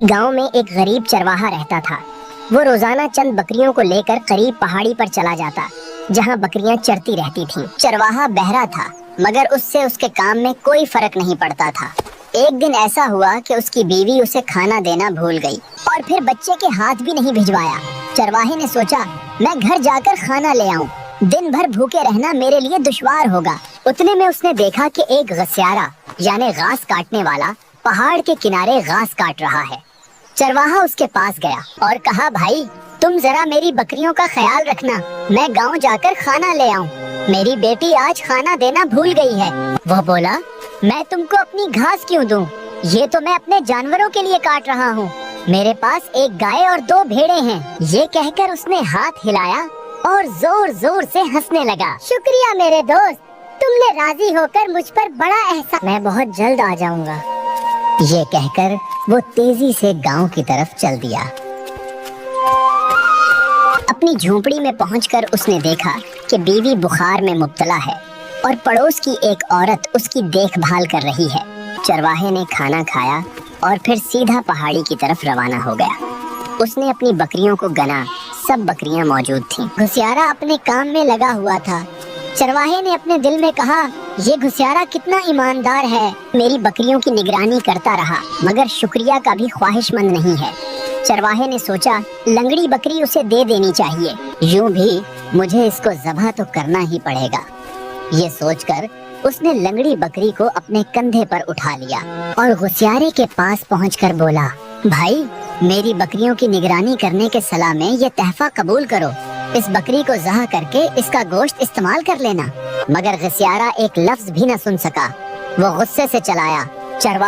गांव में एक गरीब चरवाहा रहता था। वो रोजाना चंद बकरियों को लेकर करीब पहाड़ी पर चला जाता, जहां बकरियां चरती रहती थीं। चरवाहा बहरा था, मगर उससे उसके काम में कोई फर्क नहीं पड़ता था। एक दिन ऐसा हुआ कि उसकी बीवी उसे खाना देना भूल गई और फिर बच्चे के हाथ भी नहीं भिजवाया। चरवाहे ने सोचा, मैं घर जाकर खाना ले आऊं। दिन भर भूखे रहना मेरे लिए दुश्वार होगा। उतने में उसने देखा कि एक घसियारा यानी घास काटने वाला पहाड़ के किनारे घास काट रहा है। चरवाहा उसके पास गया और कहा, भाई तुम जरा मेरी बकरियों का ख्याल रखना, मैं गांव जाकर खाना ले आऊं। मेरी बेटी आज खाना देना भूल गई है। वो बोला, मैं तुमको अपनी घास क्यों दूं? ये तो मैं अपने जानवरों के लिए काट रहा हूँ। मेरे पास एक गाय और 2 भेड़ें हैं। ये कहकर उसने हाथ हिलाया और जोर जोर से हंसने लगा। शुक्रिया मेरे दोस्त, तुमने राजी होकर मुझ पर बड़ा एहसान। मैं बहुत जल्द आ जाऊंगा। ये कहकर वो तेजी से गांव की तरफ चल दिया। अपनी झोंपड़ी में पहुंचकर उसने देखा कि बीवी बुखार में मुब्तला है और पड़ोस की एक औरत उसकी देखभाल कर रही है। चरवाहे ने खाना खाया और फिर सीधा पहाड़ी की तरफ रवाना हो गया। उसने अपनी बकरियों को गना, सब बकरियां मौजूद थीं। घुसियारा अपने काम में लगा हुआ था। चरवाहे ने अपने दिल में कहा, ये घुसियारा कितना ईमानदार है, मेरी बकरियों की निगरानी करता रहा, मगर शुक्रिया का भी ख्वाहिशमंद नहीं है। चरवाहे ने सोचा, लंगड़ी बकरी उसे दे देनी चाहिए, यूं भी मुझे इसको ज़बह तो करना ही पड़ेगा। ये सोचकर उसने लंगड़ी बकरी को अपने कंधे पर उठा लिया और घुसियारे के पास पहुंचकर बोला, भाई मेरी बकरियों की निगरानी करने के सलाह में ये तहफा कबूल करो। इस बकरी को ज़बह करके इसका गोश्त इस्तेमाल कर लेना। मगर घुसियारा एक लफ्ज भी न सुन सका। वो गुस्से से चलाया। चरवाहा